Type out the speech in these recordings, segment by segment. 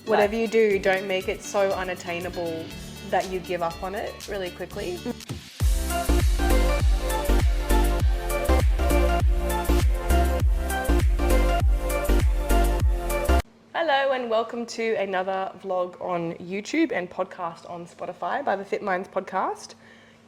Whatever you do, don't make it so unattainable that you give up on it really quickly. Hello and welcome to another vlog on YouTube and podcast on Spotify by the Fit Minds podcast.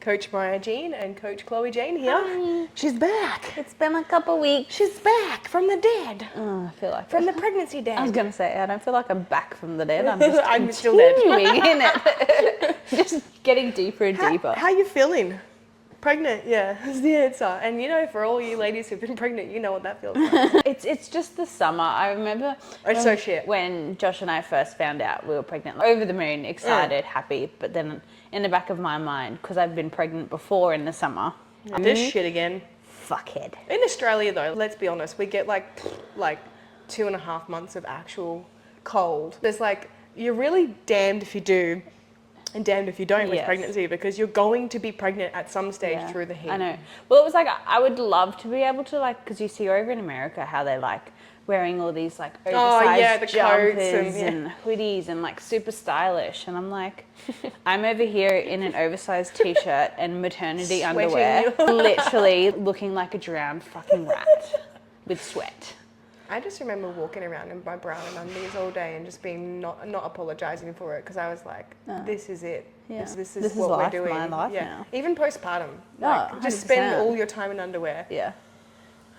Coach Maya Jean and Coach Chloe Jane here. Hi. She's back. It's been a couple weeks. She's back from the dead. Oh, I feel like From the pregnancy dead. I was going to say, I don't feel like I'm back from the dead. I'm just I'm still dead. continuing in it. Just getting deeper and deeper. How you feeling? Pregnant, yeah, is the answer. And you know, for all you ladies who've been pregnant, you know what that feels like. It's just the summer. I remember It's so shit. when Josh and I first found out we were pregnant, like, over the moon, excited, happy, but then in the back of my mind, because I've been pregnant before in the summer. This shit again. Fuckhead. In Australia though, let's be honest, we get like 2.5 months of actual cold. There's like, you're really damned if you do and damned if you don't with pregnancy, because you're going to be pregnant at some stage through the heat. I know. Well, it was like, I would love to be able to, like, because you see over in America how they like wearing all these like oversized the jumpers coats and hoodies and like super stylish, and I'm like, I'm over here in an oversized t-shirt and maternity underwear, literally looking like a drowned fucking rat with sweat. I just remember walking around in my brown and undies all day and just being not apologizing for it, because I was like, this is it. Yeah. This is what life, we're doing. my life now. Even postpartum. Oh, Like, just spend 100%. all your time in underwear. Yeah.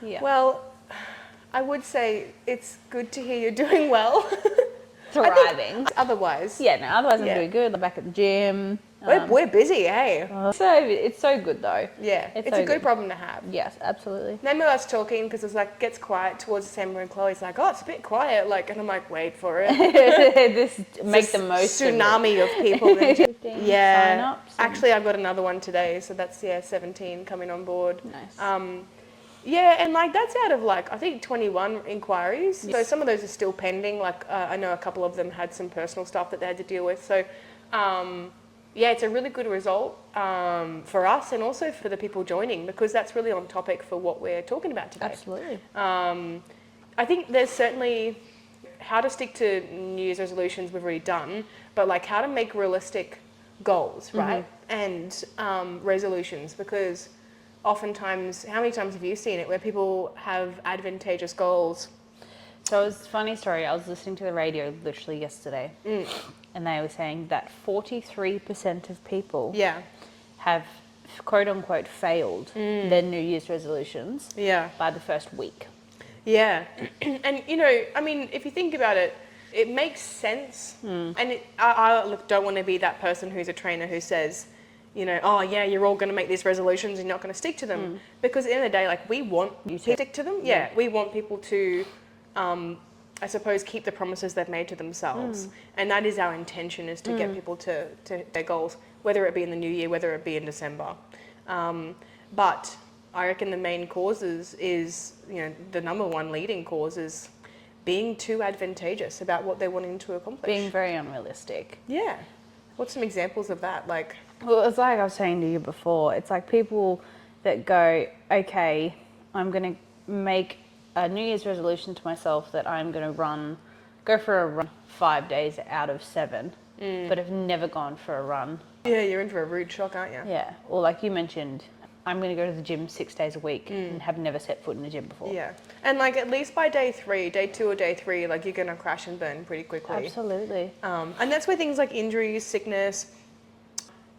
Yeah. Well, I would say it's good to hear you're doing well. Thriving. Otherwise. Yeah, no, otherwise I'm doing good. I'm back at the gym. We're busy, hey? It's so good though. Yeah, it's so a good problem to have. Yes, absolutely. Then we us talking, because it's like, gets quiet towards December, and Chloe's like, oh, it's a bit quiet, like, and I'm like, wait for it. Make the most tsunami of people. Yeah. sign-ups. Actually, I've got another one today, so that's 17 coming on board. Nice. Yeah, and like that's out of like I think 21 inquiries. So some of those are still pending. Like I know a couple of them had some personal stuff that they had to deal with. So yeah, it's a really good result for us and also for the people joining, because that's really on topic for what we're talking about today. Absolutely. I think there's certainly how to stick to New Year's resolutions we've already done, but like how to make realistic goals, right? And resolutions, because oftentimes, how many times have you seen it where people have advantageous goals? So it was a funny story. I was listening to the radio literally yesterday, and they were saying that 43% of people have quote unquote failed their New Year's resolutions by the first week. Yeah. And you know, I mean, if you think about it, it makes sense. And I don't want to be that person who's a trainer who says, you know, oh yeah, you're all going to make these resolutions and you're not going to stick to them. Because at the end of the day, like, we want you to stick to them. Yeah, we want people to, I suppose, keep the promises they've made to themselves. And that is our intention, is to get people to their goals, whether it be in the new year, whether it be in December. But I reckon the main causes is, you know, the number one leading cause is being too advantageous about what they're wanting to accomplish. Being very unrealistic. Yeah. What's some examples of that? Like, well, it's like I was saying to you before, it's like people that go, okay, I'm going to make a New Year's resolution to myself that I'm going to go for a run 5 days out of 7, but have never gone for a run. Yeah, you're in for a rude shock, aren't you? Yeah, or like you mentioned, I'm going to go to the gym 6 days a week and have never set foot in a gym before. Yeah, and like at least by day 2 or day 3, like you're going to crash and burn pretty quickly. Absolutely. And that's where things like injuries, sickness,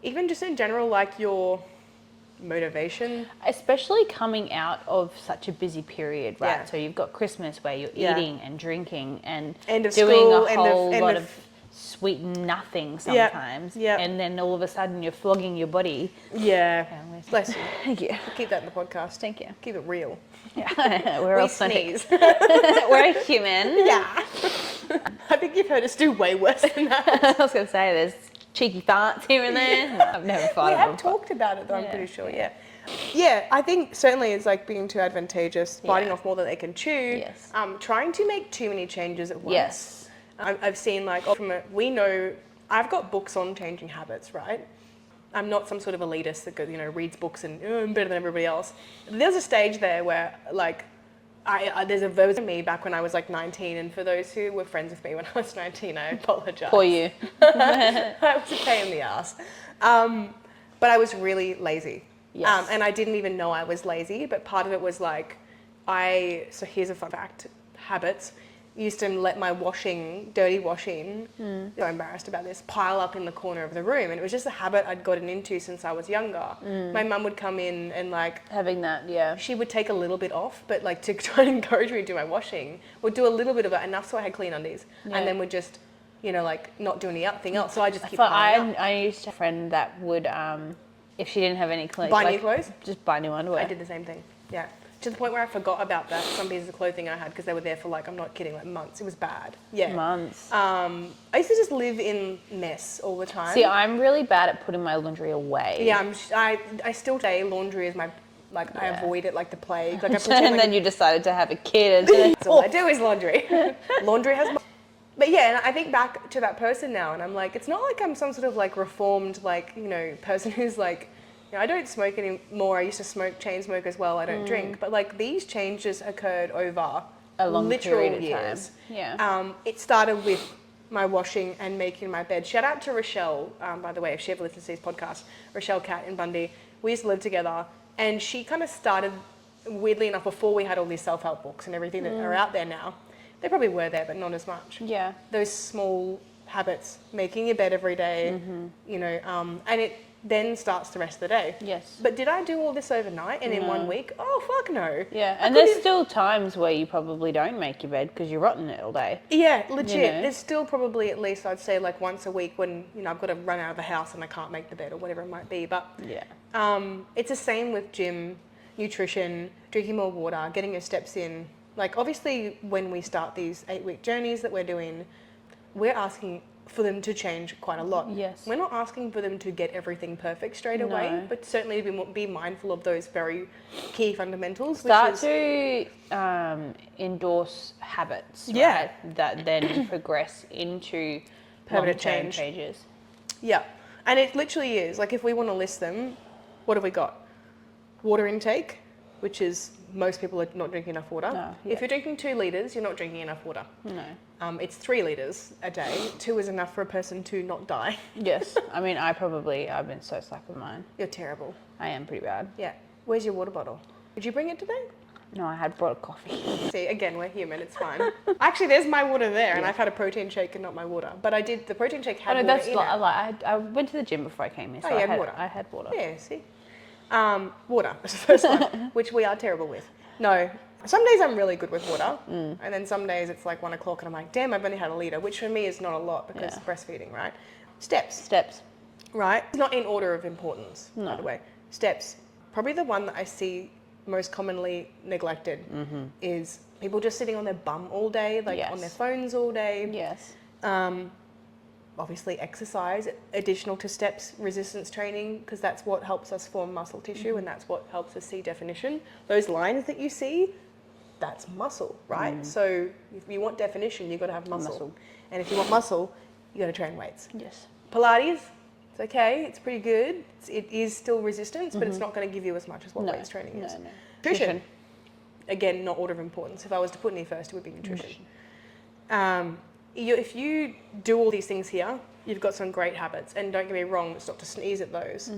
even just in general, like your motivation. Especially coming out of such a busy period, right? Yeah. So you've got Christmas where you're eating and drinking and End of doing school, a whole lot of sweet nothing sometimes. Yeah. And then all of a sudden you're flogging your body. Yeah. Bless you. Thank you. Keep that in the podcast. Thank you. Keep it real. Yeah. We're We all sneeze. We're a human. Yeah. I think you've heard us do way worse than that. I was going to say there's cheeky farts here and there. I've never thought We of have them. talked about it though, I'm pretty sure, yeah. Yeah, I think certainly it's like being too advantageous, biting off more than they can chew, Yes. trying to make too many changes at once. Yes. I've seen like, we know, I've got books on changing habits, right? I'm not some sort of elitist that goes, reads books and I'm better than everybody else. There's a stage there where like there's a version of me back when I was like 19, and for those who were friends with me when I was 19, I apologize. For you. I was a pain in the ass. But I was really lazy. Yes. And I didn't even know I was lazy, but part of it was like, so here's a fun fact, habits. Used to let my dirty washing, so embarrassed about this, pile up in the corner of the room. And it was just a habit I'd gotten into since I was younger. My mum would come in and like... Having that, yeah. She would take a little bit off, but like to try and encourage me to do my washing, would do a little bit of it, enough so I had clean undies. Yeah. And then would just, like not do anything else. So I just keep piling up. I used to have a friend that would, if she didn't have any clothes... Buy new clothes? Just buy new underwear. I did the same thing, yeah. To the point where I forgot about some pieces of clothing I had because they were there for like, I'm not kidding, like months. It was bad. Yeah. Months. I used to just live in mess all the time. See, I'm really bad at putting my laundry away. Yeah, I still say laundry is my, like, I avoid it like the plague. Like I pretend And like then you decided to have a kid. And that's all I do is laundry. Laundry has... But yeah, and I think back to that person now and I'm like, it's not like I'm some sort of like reformed, like, person who's like, I don't smoke anymore. I used to chain smoke as well. I don't drink. But like these changes occurred over a long literal period of years. time. Yeah. It started with my washing and making my bed. Shout out to Rochelle, by the way, if she ever listens to these podcasts. Rochelle Cat in Bundy. We used to live together. And she kind of started, weirdly enough, before we had all these self-help books and everything that are out there now. They probably were there, but not as much. Yeah. Those small habits, making your bed every day, and it then starts the rest of the day. Yes. But did I do all this overnight and in 1 week? Oh, fuck no. Yeah, and there's still times where you probably don't make your bed because you're rotting it all day. Yeah, legit. There's still probably at least, I'd say, like once a week when, I've got to run out of the house and I can't make the bed or whatever it might be. But yeah, it's the same with gym, nutrition, drinking more water, getting your steps in. Like, obviously, when we start these 8-week journeys that we're doing, we're asking for them to change quite a lot. Yes. We're not asking for them to get everything perfect straight away, but certainly be mindful of those very key fundamentals. Start to endorse habits, right, that then progress into permanent changes. Yeah, and it literally is. Like, if we want to list them, what have we got? Water intake, which is most people are not drinking enough water. No, If you're drinking 2 litres, you're not drinking enough water. No. It's 3 litres a day. 2 is enough for a person to not die. Yes. I mean, I've been so slack with mine. You're terrible. I am pretty bad. Yeah. Where's your water bottle? Did you bring it today? No, I had brought a coffee. See, again, we're human. It's fine. Actually, there's my water there, and I've had a protein shake and not my water. But the protein shake had water in it. I went to the gym before I came here, so you had water. I had water. Yeah, see? Water was the first one, which we are terrible with. No, some days I'm really good with water, and then some days it's like 1 o'clock and I'm like, damn, I've only had a litre, which for me is not a lot because breastfeeding, right? Steps, right? It's not in order of importance, by the way. Steps. Probably the one that I see most commonly neglected is people just sitting on their bum all day, like on their phones all day. Yes. Obviously exercise, additional to steps, resistance training, because that's what helps us form muscle tissue and that's what helps us see definition. Those lines that you see, that's muscle, right? So if you want definition, you've got to have muscle. And if you want muscle, you got to train weights. Yes. Pilates, it's okay, it's pretty good. It is still resistance, but it's not going to give you as much as what weights training is. No. Nutrition, again, not order of importance. If I was to put any first, it would be nutrition. If you do all these things here, you've got some great habits. And don't get me wrong, it's not to sneeze at those.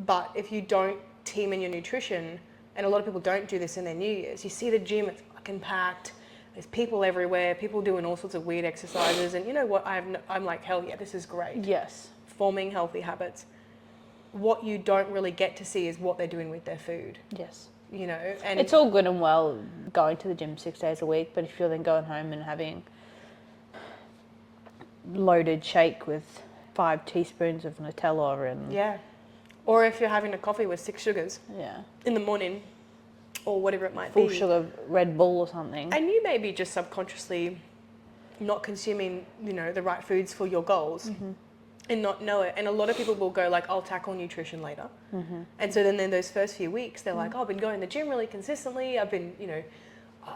But if you don't team in your nutrition, and a lot of people don't do this in their New Year's, you see the gym, it's fucking packed. There's people everywhere, people doing all sorts of weird exercises. And you know what? I'm like, hell yeah, this is great. Yes. Forming healthy habits. What you don't really get to see is what they're doing with their food. Yes. And it's all good and well going to the gym 6 days a week, but if you're then going home and having loaded shake with 5 teaspoons of Nutella and or if you're having a coffee with 6 sugars in the morning or whatever it might be, full sugar Red Bull or something, and you may be just subconsciously not consuming the right foods for your goals and not know it. And a lot of people will go like, I'll tackle nutrition later, and so then in those first few weeks they're like, oh, I've been going to the gym really consistently, I've been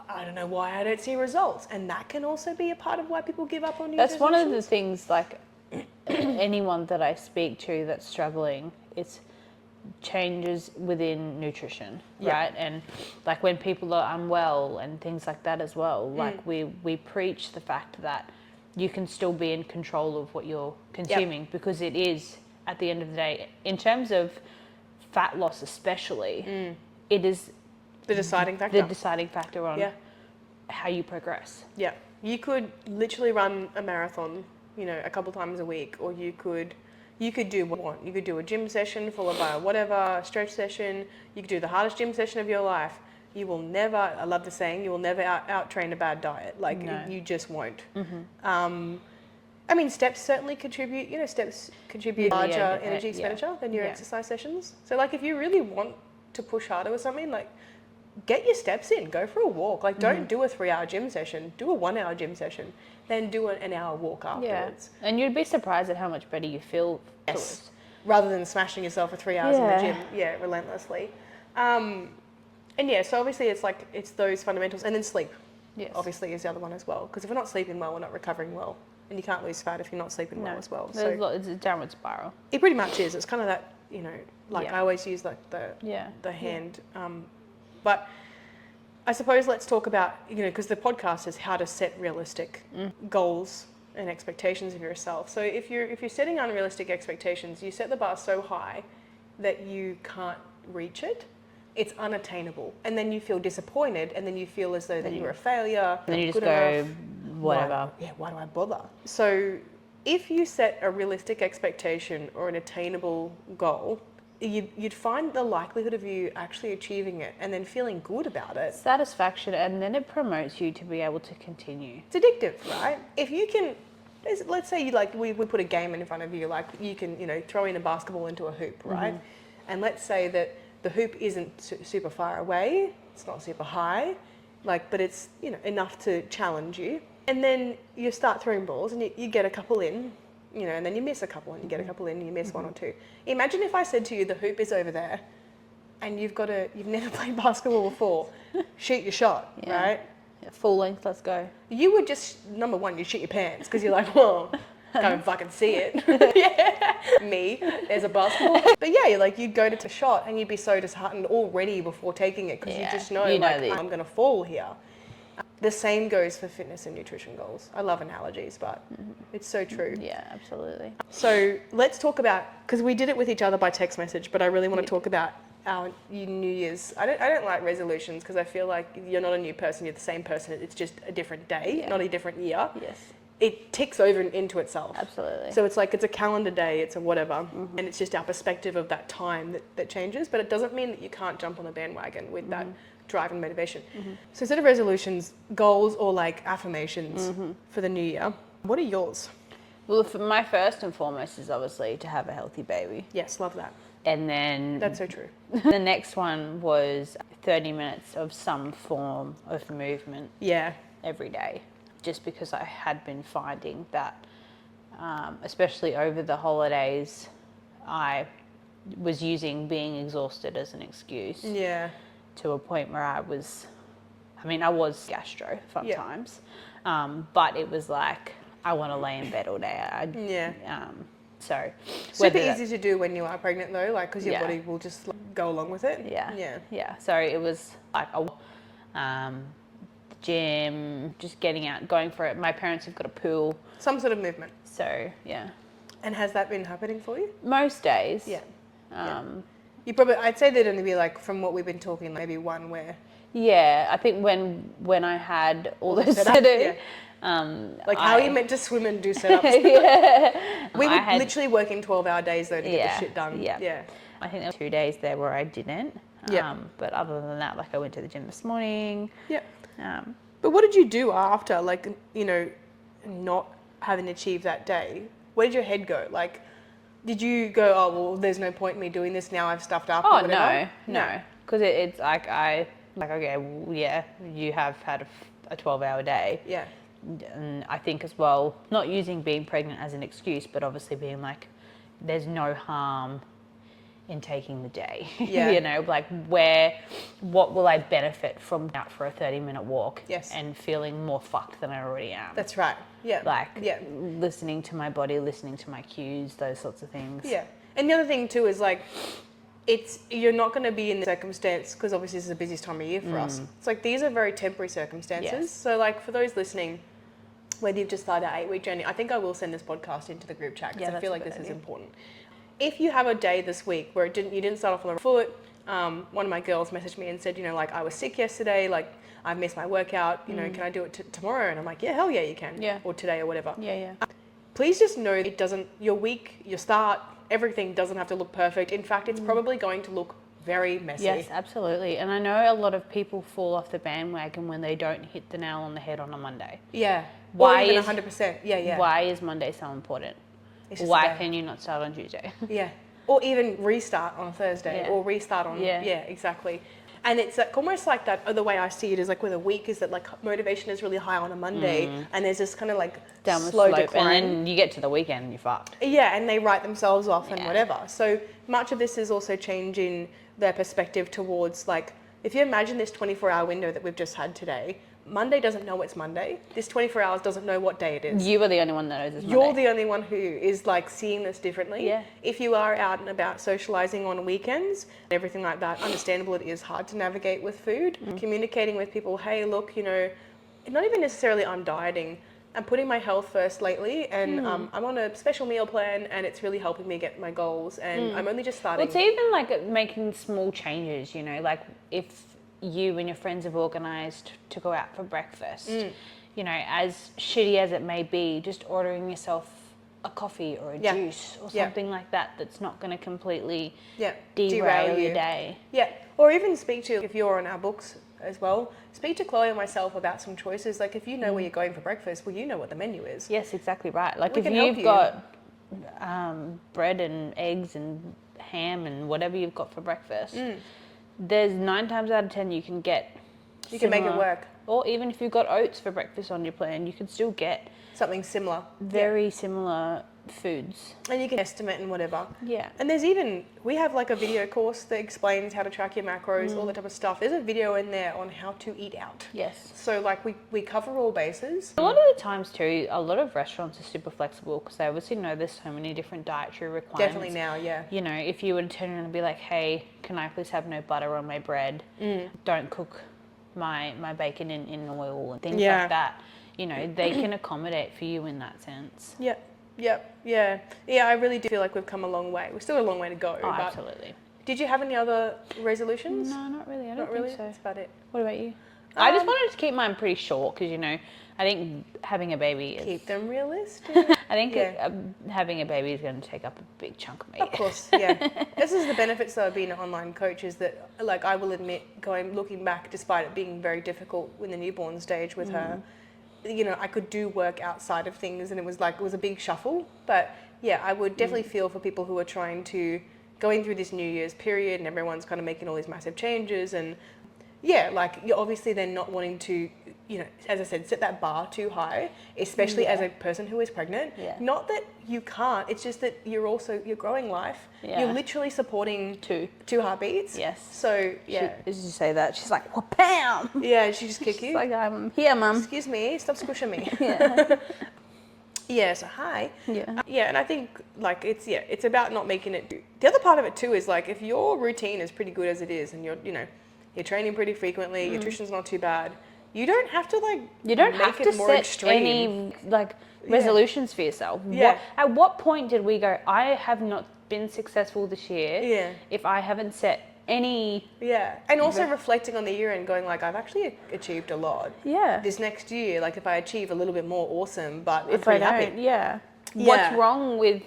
I don't know why I don't see results. And that can also be a part of why people give up on new That's one of the resolutions. things, like anyone that I speak to that's struggling, it's changes within nutrition, Yeah. right? And like when people are unwell and things like that as well, like we preach the fact that you can still be in control of what you're consuming, because it is, at the end of the day, in terms of fat loss especially, it is The deciding factor. the deciding factor on Yeah. how you progress. Yeah. You could literally run a marathon, you know, a couple times a week, or you could do what you want. You could do a gym session followed by a whatever stretch session. You could do the hardest gym session of your life. You will never, I love the saying, you will never out train a bad diet. Like, No. you just won't. I mean, steps certainly contribute, you know, steps contribute Yeah, larger yeah, energy yeah. expenditure than your Yeah. exercise sessions. So, like, if you really want to push harder with something, like, get your steps in, go for a walk. Like, don't do a 3-hour gym session, do a 1-hour gym session, then do an hour walk afterwards. Yeah, and you'd be surprised at how much better you feel afterwards. Rather than smashing yourself for 3 hours in the Yeah. gym, relentlessly. And yeah, so obviously it's those fundamentals, and then sleep. Yes. Obviously is the other one as well, because if we're not sleeping well, we're not recovering well, and you can't lose fat if you're not sleeping well as well. So It's a downward spiral. it pretty much is. It's kind of that, you know, like Yeah. I always use like the Yeah. hand. But I suppose let's talk about, you know, because the podcast is how to set realistic goals and expectations of yourself. So if you're setting unrealistic expectations, you set the bar so high that you can't reach it. It's unattainable, and then you feel disappointed, and then you feel as though that you're a failure. And then you not just good go, enough. whatever. Why do I bother? So if you set a realistic expectation or an attainable goal, you'd find the likelihood of you actually achieving it and then feeling good about it. Satisfaction, and then it promotes you to be able to continue. It's addictive, right? If you can, let's say you like we put a game in front of you, like you can, you know, throw in a basketball into a hoop, right? And let's say that the hoop isn't super far away, it's not super high, like, but it's, you know, enough to challenge you. And then you start throwing balls and you get a couple in, you know, and then you miss a couple and you get a couple in and you miss one or two. Imagine if I said to you, the hoop is over there and you've never played basketball before, shoot your shot, Yeah. right? Yeah, full length, let's go. You would just, number one, you'd shit your pants because you're like, well, can't fucking see it. Me, there's a basketball. But yeah, you'd go to shot and you'd be so disheartened already before taking it because you just know, I'm going to fall here. The same goes for fitness and nutrition goals. I love analogies, but it's so true. Yeah, absolutely. So let's talk about, because we did it with each other by text message, but I really want to talk about our New Year's. I don't like resolutions because I feel like you're not a new person, you're the same person. It's just a different day, not a different year. Yes. It ticks over into itself. Absolutely. So it's like it's a calendar day, it's a whatever, and it's just our perspective of that time that changes, but it doesn't mean that you can't jump on a bandwagon with that drive and motivation. So instead of resolutions, goals or like affirmations for the new year, what are yours? Well, for my first and foremost is obviously to have a healthy baby. Yes, love that. And then That's so true. the next one was 30 minutes of some form of movement Yeah. every day. Just because I had been finding that, especially over the holidays, I was using being exhausted as an excuse Yeah. to a point where I was gastro sometimes, but it was like, I want to lay in bed all day. So Super easy to do when you are pregnant though, like because your body will just go along with it. Yeah. So it was like gym, just getting out, going for it. My parents have got a pool. Some sort of movement. So, yeah. And has that been happening for you? Most days. Yeah. You probably, I'd say there'd only be like, from what we've been talking, maybe one where. Yeah, I think when I had all those to do. Yeah. Like how are you meant to swim and do setups? We were literally working 12-hour days though to get the shit done. Yeah. I think there were 2 days there where I didn't. But other than that, like I went to the gym this morning. Yeah. But what did you do after, like, you know, not having achieved that day? Where did your head go? Like, did you go, oh, well, there's no point in me doing this now, I've stuffed up? Oh, no. Because it's like, okay, well, yeah, you have had a 12-hour day. Yeah. And I think as well, not using being pregnant as an excuse, but obviously being like, there's no harm in taking the day. Yeah. You know, like what will I benefit from out for a 30-minute walk? Yes. And feeling more fucked than I already am. That's right. Yeah. Like listening to my body, listening to my cues, those sorts of things. Yeah. And the other thing too is like, you're not going to be in the circumstance, because obviously this is the busiest time of year for us. It's like these are very temporary circumstances. Yes. So like for those listening, whether you've just started our 8-week journey, I think I will send this podcast into the group chat because I feel like this is important. If you have a day this week where you didn't start off on the foot, one of my girls messaged me and said, you know, like I was sick yesterday, like I've missed my workout, you know, can I do it tomorrow? And I'm like, yeah, hell yeah, you can. Yeah. Or today or whatever. Yeah. Please just know it doesn't, your week, your start, everything doesn't have to look perfect. In fact, it's probably going to look very messy. Yes, absolutely. And I know a lot of people fall off the bandwagon when they don't hit the nail on the head on a Monday. Yeah. Why or even is 100%. Yeah. Why is Monday so important? It's just Why can you not start on Tuesday? Yeah. Or even restart on a Thursday or restart on, yeah, exactly. And it's like, almost like that, the way I see it is like with a week is that like motivation is really high on a Monday and there's this kind of like downward slow slope, decline. and then you get to the weekend and you're fucked. Yeah, and they write themselves off and whatever. So much of this is also changing their perspective towards like, if you imagine this 24-hour window that we've just had today, Monday doesn't know it's Monday. This 24 hours doesn't know what day it is. You are the only one that knows it's Monday. You're the only one who is like seeing this differently. Yeah. If you are out and about socializing on weekends, everything like that, understandable, it is hard to navigate with food. Communicating with people, hey, look, you know, not even necessarily I'm dieting. I'm putting my health first lately, and I'm on a special meal plan, and it's really helping me get my goals. And I'm only just starting. Well, it's even like making small changes, you know, like if you and your friends have organised to go out for breakfast, you know, as shitty as it may be, just ordering yourself a coffee or a juice or something like that that's not going to completely derail your day. Yeah, or even speak to, if you're on our books as well, speak to Chloe or myself about some choices. Like if you know where you're going for breakfast, well, you know what the menu is. Yes, exactly right. Like We if can help you've got bread and eggs and ham and whatever you've got for breakfast, there's 9 times out of 10 you can get You can make it work. Or even if you've got oats for breakfast on your plan, you can still get Something similar. very similar foods. And you can estimate and whatever. Yeah. And there's even, we have like a video course that explains how to track your macros, all that type of stuff. There's a video in there on how to eat out. Yes. So like we cover all bases. A lot of the times too, a lot of restaurants are super flexible because they obviously know there's so many different dietary requirements. Definitely now, yeah. You know, if you were to turn around and be like, hey, can I please have no butter on my bread? Don't cook my bacon in oil and things like that. You know, they can accommodate for you in that sense. Yeah, I really do feel like we've come a long way. We've still got a long way to go. Oh, but absolutely. Did you have any other resolutions? No, not really. I don't Not really? think so. That's about it. What about you? I just wanted to keep mine pretty short because, you know, I think having a baby is... Keep them realistic. I think having a baby is going to take up a big chunk of me. Of course, yeah. This is the benefits of being an online coach is that, like, I will admit, looking back, despite it being very difficult in the newborn stage with her, you know, I could do work outside of things, and it was a big shuffle. But yeah, I would definitely feel for people who are going through this New Year's period, and everyone's kind of making all these massive changes, and yeah, like you're obviously then not wanting to, you know, as I said, set that bar too high, especially as a person who is pregnant. Yeah. Not that you can't, it's just that you're growing life. Yeah. You're literally supporting two heartbeats. Yes. So, yeah. As you say that, she's like, wha-pam! Yeah, she just kick you. She's like, I'm here, mum. Excuse me, stop squishing me. Yeah. Yeah, so hi. Yeah. Yeah, and I think, like, it's about not making it... The other part of it, too, is, like, if your routine is pretty good as it is, and you're training pretty frequently, your nutrition's not too bad, you don't have to, like, you don't make have it to more set extreme. any, like, resolutions for yourself. Yeah. At what point did we go, I have not been successful this year if I haven't set any... Yeah, and also reflecting on the year and going, like, I've actually achieved a lot. Yeah. This next year, like, if I achieve a little bit more, awesome, but I'm if pretty I happy. don't, what's wrong with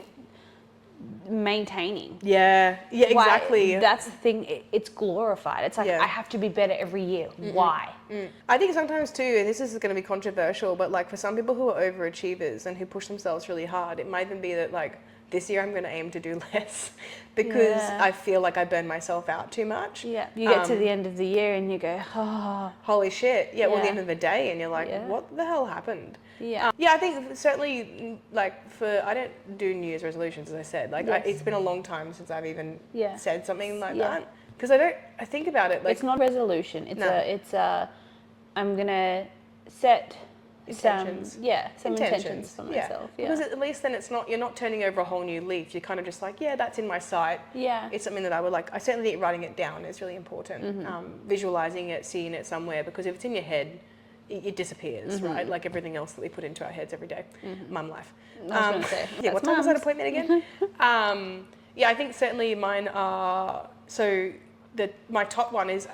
maintaining? Yeah, exactly. That's the thing, it's glorified. It's like, I have to be better every year. Why? I think sometimes too, and this is going to be controversial, but like for some people who are overachievers and who push themselves really hard, it might even be that like, this year I'm going to aim to do less because I feel like I burn myself out too much. Yeah, you get to the end of the year and you go, oh. Holy shit. Yeah, well, the end of the day and you're like, what the hell happened? Yeah. I think certainly, like, I don't do New Year's resolutions, as I said. Like, it's been a long time since I've even said something like that. Because I think about it, like... It's not a resolution. I'm going to set Intentions. Some intentions for myself. Yeah. Because at least then you're not turning over a whole new leaf. You're kind of just like, yeah, that's in my sight. Yeah. It's something that I would like. I certainly think writing it down is really important. Visualizing it, seeing it somewhere, because if it's in your head, it disappears, right? Like everything else that we put into our heads every day. Mum life. I was going to say. Yeah, what time was that appointment again? Yeah, I think certainly mine are, my top one is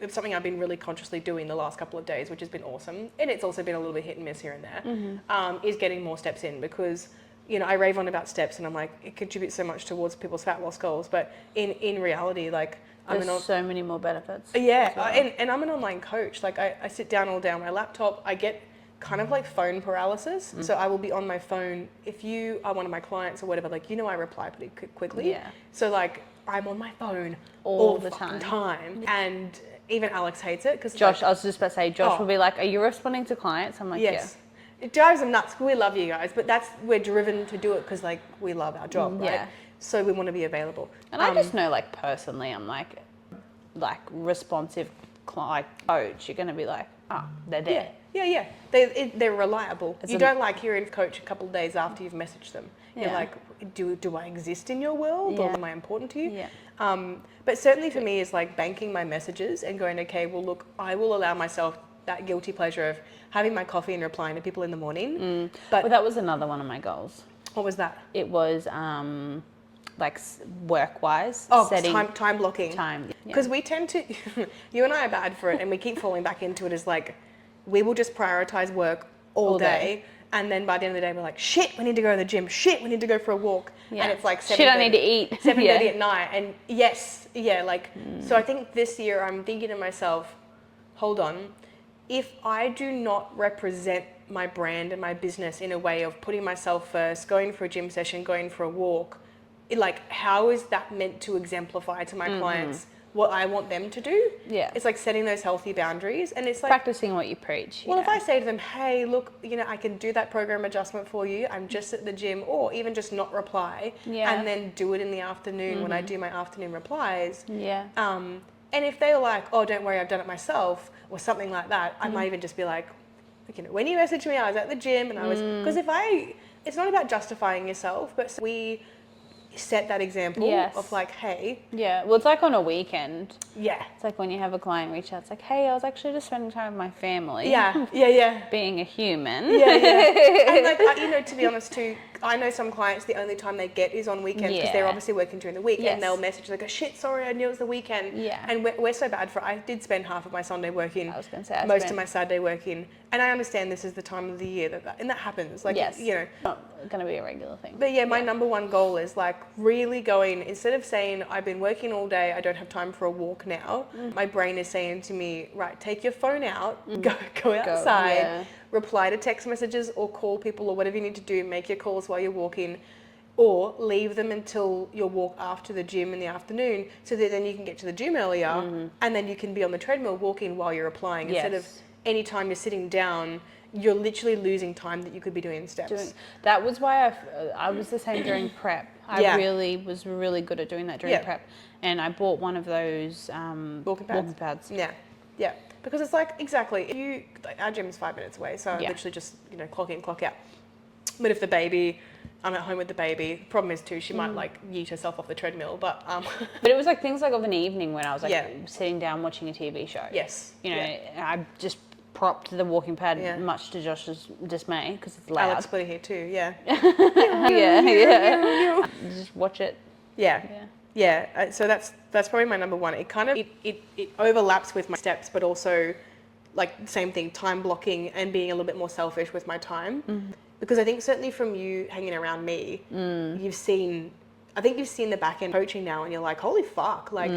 something I've been really consciously doing the last couple of days, which has been awesome. And it's also been a little bit hit and miss here and there, is getting more steps in, because, I rave on about steps and I'm like, it contributes so much towards people's fat loss goals. But in reality, like, there's so many more benefits. Yeah, well. And I'm an online coach. Like, I sit down all day on my laptop. I get kind of like phone paralysis. So I will be on my phone. If you are one of my clients or whatever, like, I reply pretty quickly. Yeah. So like, I'm on my phone all the time. And even Alex hates it. Because Josh, I was just about to say, Josh will be like, are you responding to clients? I'm like, yes. Yeah. It drives them nuts. We love you guys. But we're driven to do it because like, we love our job, right? So we want to be available. And I just know, like, personally, I'm like responsive coach. You're going to be like, they're there. Yeah. They're reliable. You don't like hearing coach a couple of days after you've messaged them. Yeah. You're like, do I exist in your world, or am I important to you? Yeah. But certainly for me, it's like banking my messages and going, okay, well, look, I will allow myself that guilty pleasure of having my coffee and replying to people in the morning. But that was another one of my goals. What was that? It was like work-wise. Setting time blocking. Because we tend to, you and I are bad for it, and we keep falling back into it as like, we will just prioritize work all day. And then by the end of the day, we're like, shit, we need to go to the gym. Shit, we need to go for a walk. Yeah. And it's like 7:30. Shit, I need to eat. 7:30 at night. And so I think this year I'm thinking to myself, hold on, if I do not represent my brand and my business in a way of putting myself first, going for a gym session, going for a walk, how is that meant to exemplify to my clients what I want them to do? Yeah. It's like setting those healthy boundaries, and it's like practicing what you preach. Well, if I say to them, hey, look, I can do that program adjustment for you. I'm just at the gym, or even just not reply and then do it in the afternoon when I do my afternoon replies. Yeah. And if they're like, oh, don't worry, I've done it myself, or something like that, I might even just be like, when you messaged me, I was at the gym and I was, because it's not about justifying yourself, but we set that example of like, hey. Yeah, well, it's like on a weekend. Yeah. It's like when you have a client reach out, it's like, hey, I was actually just spending time with my family. Yeah. Being a human. Yeah. And like, to be honest too, I know some clients, the only time they get is on weekends because they're obviously working during the week, and they'll message, they go, shit, sorry, I knew it was the weekend. Yeah. And we're so bad for it. I did spend half of my Sunday working. I was going to say, most of my Saturday working. And I understand this is the time of the year that happens. Like, not going to be a regular thing. But my number one goal is like really going, instead of saying, I've been working all day, I don't have time for a walk now, my brain is saying to me, right, take your phone out, go outside, reply to text messages or call people or whatever you need to do, make your calls while you're walking, or leave them until your walk after the gym in the afternoon, so that then you can get to the gym earlier and then you can be on the treadmill walking while you're applying instead of any time you're sitting down. You're literally losing time that you could be doing steps. That was why I was the same during prep. I really was really good at doing that during prep, and I bought one of those walking pads. Yeah. Because it's like, exactly, our gym is 5 minutes away, so I literally just, clock in, clock out. But if I'm at home with the baby, problem is too, she might like yeet herself off the treadmill, but... But it was like things like of an evening when I was like sitting down watching a TV show. Yes. I just propped the walking pad much to Josh's dismay because it's loud. Alex put it here too, yeah. Just watch it. Yeah. So that's probably my number one. It kind of it overlaps with my steps, but also like same thing, time blocking and being a little bit more selfish with my time. Because I think certainly from you hanging around me, you've seen the back end coaching now, and you're like, holy fuck, like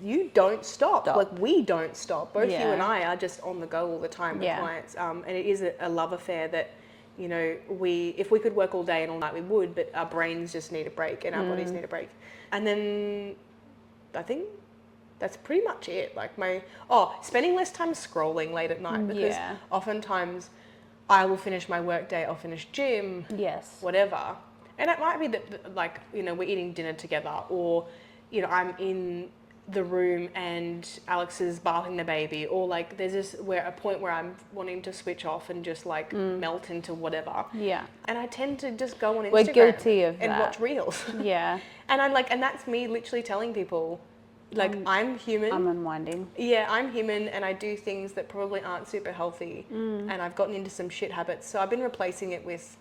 you don't stop. Like we don't stop. Both you and I are just on the go all the time with clients. And it is a love affair that, if we could work all day and all night, we would, but our brains just need a break and our bodies need a break. And then I think that's pretty much it. Like spending less time scrolling late at night, because oftentimes I will finish my work day, I'll finish gym, whatever. And it might be that we're eating dinner together, or, I'm in the room and Alex is bathing the baby, or like there's this a point where I'm wanting to switch off and just like melt into whatever. Yeah. And I tend to just go on Instagram. We're guilty of and that. watch reels. Yeah. And I'm like, and that's me literally telling people, like, I'm human. I'm unwinding. Yeah, I'm human, and I do things that probably aren't super healthy, and I've gotten into some shit habits. So I've been replacing it with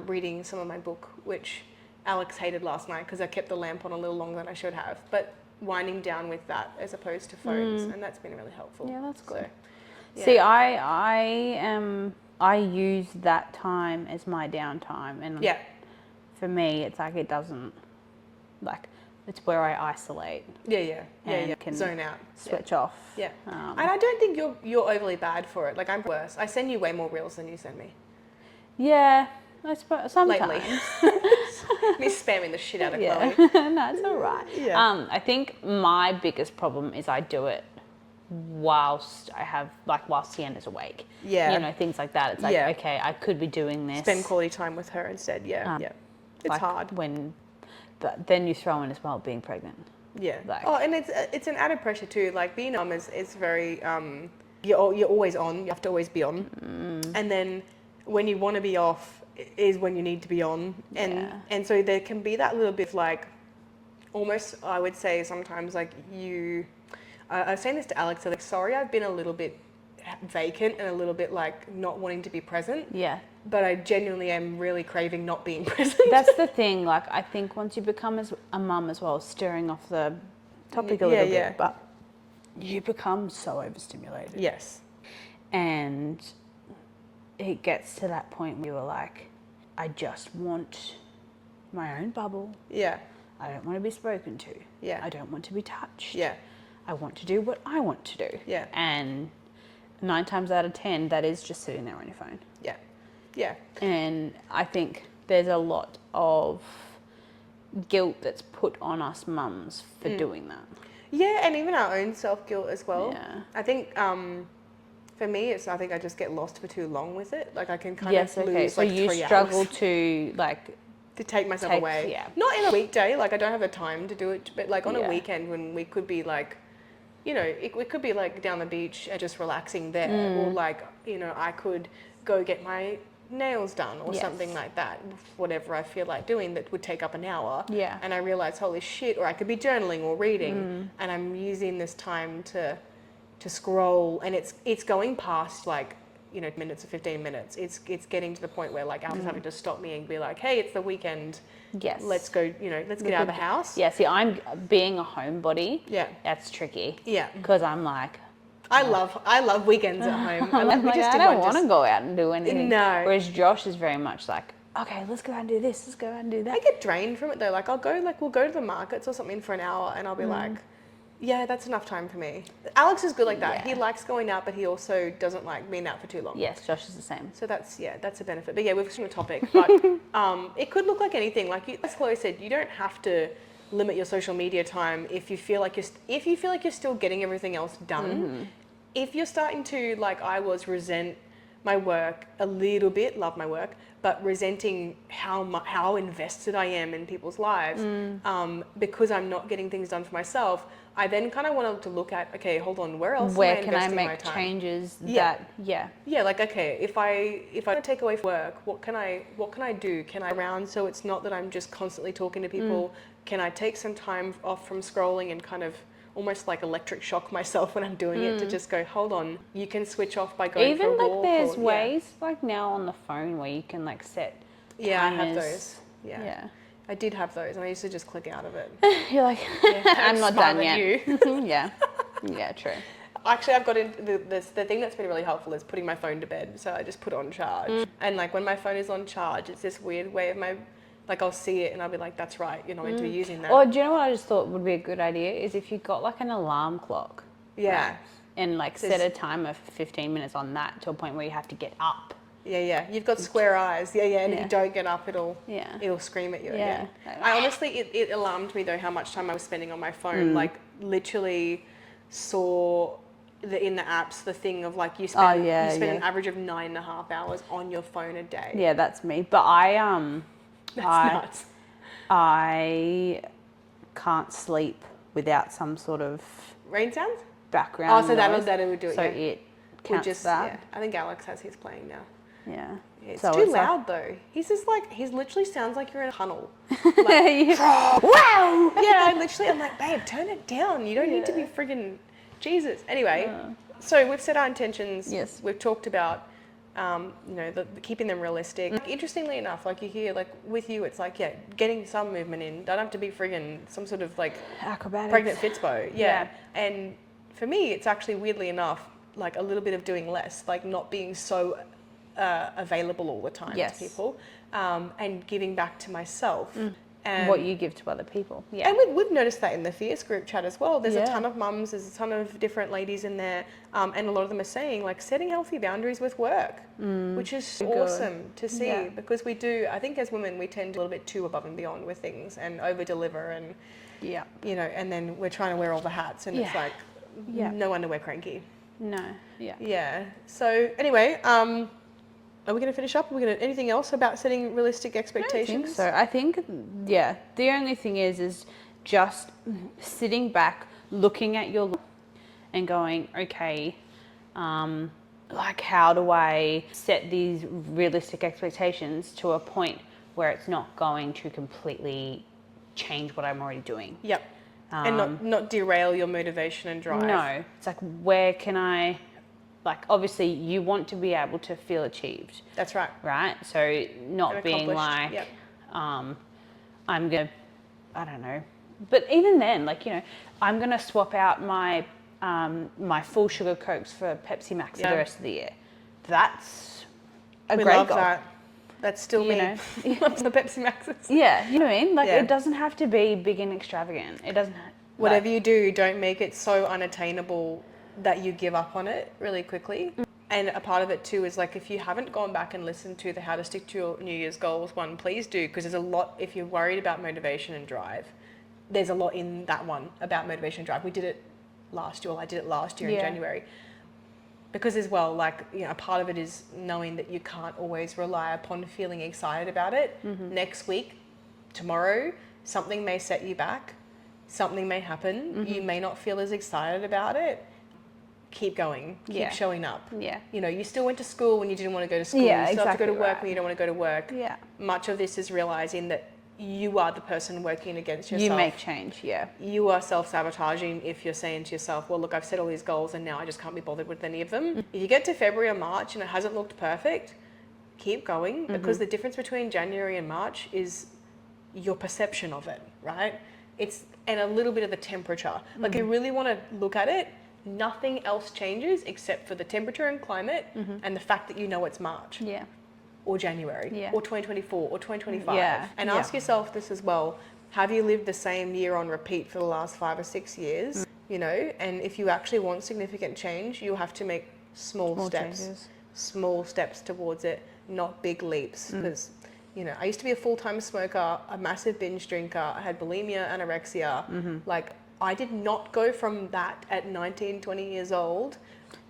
reading some of my book, which Alex hated last night because I kept the lamp on a little longer than I should have. But winding down with that as opposed to phones, and that's been really helpful. Yeah, that's good. So, yeah. See, I use that time as my downtime, and Yeah. for me, it's like it doesn't, like, it's where I isolate. Yeah. Can zone out. switch off. Yeah. And I don't think you're overly bad for it. Like, I'm worse. I send you way more reels than you send me. Yeah, I suppose sometimes. Lately. Me spamming the shit out of Yeah, Chloe. no, it's all right. Yeah. I think my biggest problem is I do it whilst Sienna's awake. Yeah. You know, things like that. It's like, Yeah. okay, I could be doing this. Spend quality time with her instead. Yeah. It's like hard. But then you throw in as well being pregnant. Yeah. Like- And it's an added pressure too. Like being a mum is very you're always on. You have to always be on. And then when you want to be off is when you need to be on. And so there can be that little bit of like almost, I would say sometimes like I was saying this to Alex, like, sorry, I've been a little bit vacant and a little bit like not wanting to be present. Yeah. But I genuinely am really craving not being present. That's the thing. Like, I think once you become a mum as well, steering off the topic a little bit, but you become so overstimulated. Yes. And it gets to that point where you're like, I just want my own bubble. Yeah. I don't want to be spoken to. Yeah. I don't want to be touched. Yeah. I want to do what I want to do. Yeah. And 9 times out of 10, that is just sitting there on your phone. Yeah. Yeah. And I think there's a lot of guilt that's put on us mums for doing that. Yeah, and even our own self-guilt as well. Yeah. I think for me, I think I just get lost for too long with it. Like I can kind of lose so like you 3 struggle hours to like to take myself away. Yeah. Not in a weekday, like I don't have the time to do it, but like on a Yeah. weekend when we could be like, you know, we could be like down the beach and just relaxing there, or like, you know, I could go get my nails done or something like that, whatever I feel like doing that would take up an hour. Yeah. And I realize, holy shit, or I could be journaling or reading, and I'm using this time to scroll, and it's going past like, you know, minutes or 15 minutes. It's getting to the point where like Al's having to stop me and be like, hey, it's the weekend. Yes. Let's go, you know, let's get out of the house. Yeah, see, I'm being a homebody. Yeah. That's tricky. Yeah. Because I'm like, I love weekends at home. I don't want to go out and do anything. No. Whereas Josh is very much like, okay, let's go out and do this. Let's go out and do I that. get drained from it though. Like we'll go to the markets or something for an hour, and I'll be like, yeah, that's enough time for me. Alex is good like that. Yeah. He likes going out, but he also doesn't like being out for too long. Yes, Josh is the same. So that's a benefit. But yeah, we've switched the topic. But it could look like anything. Like as Chloe said, you don't have to limit your social media time if you feel like you're still getting everything else done. If you're starting to, like I was, resent my work a little bit, love my work, but resenting how invested I am in people's lives because I'm not getting things done for myself, I then kind of wanted to look at, okay, hold on, where else Where am I can I investing my make time? changes Yeah. that, Like, okay, if I take away from work, what can I do? Can I around so it's not that I'm just constantly talking to people? Can I take some time off from scrolling and kind of almost like electric shock myself when I'm doing it to just go, hold on, you can switch off by going for a Even walk. like there's or, ways like now on the phone where you can like set Yeah, I have timers. those. Yeah. Yeah. I did have those, and I used to just click out of it. You're like, I'm not smarter done than yet. you. Yeah, true. Actually, I've got into the thing that's been really helpful is putting my phone to bed. So I just put it on charge. And like when my phone is on charge, it's this weird way of like I'll see it and I'll be like, that's right, you're not meant to be using that. Or do you know what I just thought would be a good idea is if you got like an alarm clock. Yeah. Right, and like set a timer for 15 minutes on that to a point where you have to get up. Yeah. You've got square eyes. Yeah. And if Yeah. you don't get up, it'll scream at you Yeah. again. I honestly, it alarmed me though how much time I was spending on my phone. Like literally saw in the apps the thing of like you spend an average of 9.5 hours on your phone a day. Yeah, that's me. But That's nuts. I can't sleep without some sort of Rain sounds? background Oh, so noise. that'll do it. So Yeah. it We counts just, that. yeah. I think Alex has his playing now. Yeah. It's So too it's like- loud though. He's just like, he literally sounds like you're in a tunnel. Yeah. Wow! Yeah, I'm like, babe, turn it down. You don't need to be friggin' Jesus. Anyway, so we've set our intentions. Yes. We've talked about, the keeping them realistic. Interestingly enough, like you hear, like with you, it's like, yeah, getting some movement in. Don't have to be friggin' some sort of like Acrobatics. pregnant Fitzbo. Yeah. And for me, it's actually weirdly enough, like a little bit of doing less, like not being so available all the time Yes. to people, and giving back to myself. And What you give to other people. Yeah. and we've noticed that in the Fierce group chat as well. There's a Yeah. ton of mums, there's a ton of different ladies in there, and a lot of them are saying like setting healthy boundaries with work, which is Good. awesome to see, Yeah. because we do, I think as women we tend to a little bit too above and beyond with things and over deliver, and Yeah. and then we're trying to wear all the hats, and it's Yeah. like Yeah. no wonder we're cranky. No. Yeah. Yeah. So anyway, are we going to finish up? Are we going to anything else about setting realistic I expectations? think so. I think, yeah, the only thing is just sitting back, looking at your life and going, okay, like how do I set these realistic expectations to a point where it's not going to completely change what I'm already doing? Yep. And not derail your motivation and drive. No, it's like, where can I, like, obviously you want to be able to feel achieved, That's right. right? So not And being accomplished. like, Yep. I'm gonna, I don't know, but even then, like, I'm gonna swap out my my full sugar Cokes for Pepsi Max for Yeah. the rest of the year. That's a We great love goal. that. That's still me. know. Loves the Pepsi Maxes. Yeah, you know what I mean? Like, Yeah. it doesn't have to be big and extravagant. It doesn't. Whatever you do, don't make it so unattainable that you give up on it really quickly. And a part of it too is like, if you haven't gone back and listened to the How to Stick to Your New Year's Goals one, please do, because there's a lot, if you're worried about motivation and drive, there's a lot in that one about motivation and drive. We did it last year, well, I did it last year in Yeah. January. Because as well, like, a part of it is knowing that you can't always rely upon feeling excited about it. Next week, tomorrow, something may set you back. Something may happen. You may not feel as excited about it. Keep going. Keep Yeah. showing up. Yeah. You still went to school when you didn't want to go to school. Yeah, you still have to go to exactly work right. when you don't want to go to work. Yeah. Much of this is realizing that you are the person working against yourself. You make change, yeah. You are self-sabotaging if you're saying to yourself, well, look, I've set all these goals and now I just can't be bothered with any of them. If you get to February or March and it hasn't looked perfect, keep going, because the difference between January and March is your perception of it, right? And a little bit of the temperature. Like, you really want to look at it, nothing else changes except for the temperature and climate and the fact that you know it's March Yeah. or January Yeah. or 2024 or 2025. Yeah. And Yeah. ask yourself this as well. Have you lived the same year on repeat for the last 5 or 6 years? And if you actually want significant change, you'll have to make small steps. Changes. Small steps towards it, not big leaps. Because, I used to be a full-time smoker, a massive binge drinker. I had bulimia, anorexia. Like, I did not go from that at 19, 20 years old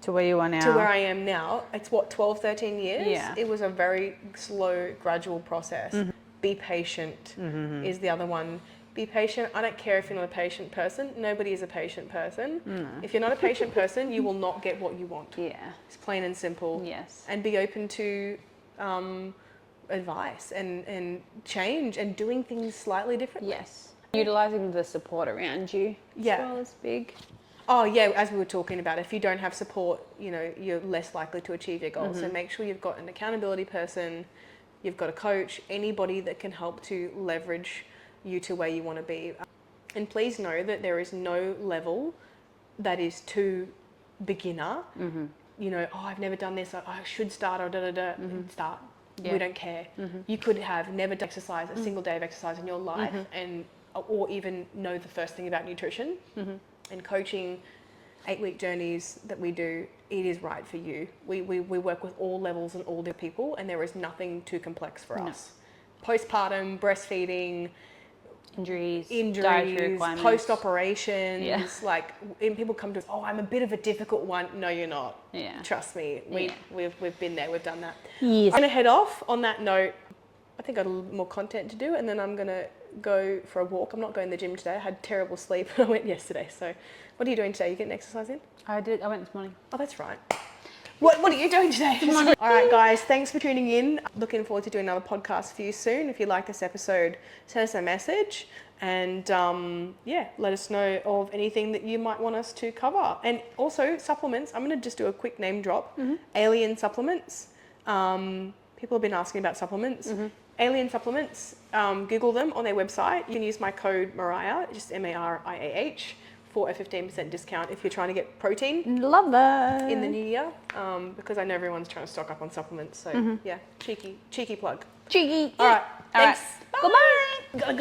To where you are now. to where I am now. It's 12, 13 years. Yeah. It was a very slow, gradual process. Be patient is the other one. Be patient. I don't care if you're not a patient person. Nobody is a patient person. If you're not a patient person, you will not get what you want. Yeah. It's plain and simple. Yes. And be open to advice and change and doing things slightly differently. Yes. Utilizing the support around you Yeah. as well is big. Oh yeah, as we were talking about, if you don't have support, you're less likely to achieve your goals. So make sure you've got an accountability person, you've got a coach, anybody that can help to leverage you to where you want to be. And please know that there is no level that is too beginner. I've never done this, I should start, or start. Yeah. We don't care. You could have never done exercise, a single day of exercise in your life, or even know the first thing about nutrition. And coaching, 8-week journeys that we do, it is right for you. We work with all levels and all the people, and there is nothing too complex for us. Postpartum, breastfeeding, Injuries, dietary requirements. post-operations, Yeah. and people come to us, oh, I'm a bit of a difficult one. No, you're not. Yeah. Trust me, we've been there, we've done that. Yes. I'm gonna head off on that note. I think I've got a little more content to do, and then I'm gonna go for a walk. I'm not going to the gym today. I had terrible sleep. I went yesterday. So what are you doing today? You getting exercise in? I did. I went this morning. Oh, that's right. What are you doing today? All right, guys, thanks for tuning in. Looking forward to doing another podcast for you soon. If you like this episode, send us a message and let us know of anything that you might want us to cover. And also supplements. I'm going to just do a quick name drop. Alien supplements. People have been asking about supplements. Alien supplements. Google them on their website. You can use my code Mariah, just MARIAH. For a 15% discount if you're trying to get protein. Love that. In the new year, because I know everyone's trying to stock up on supplements. So yeah, cheeky plug. Cheeky. All right, thanks. All right. Goodbye. Gotta go.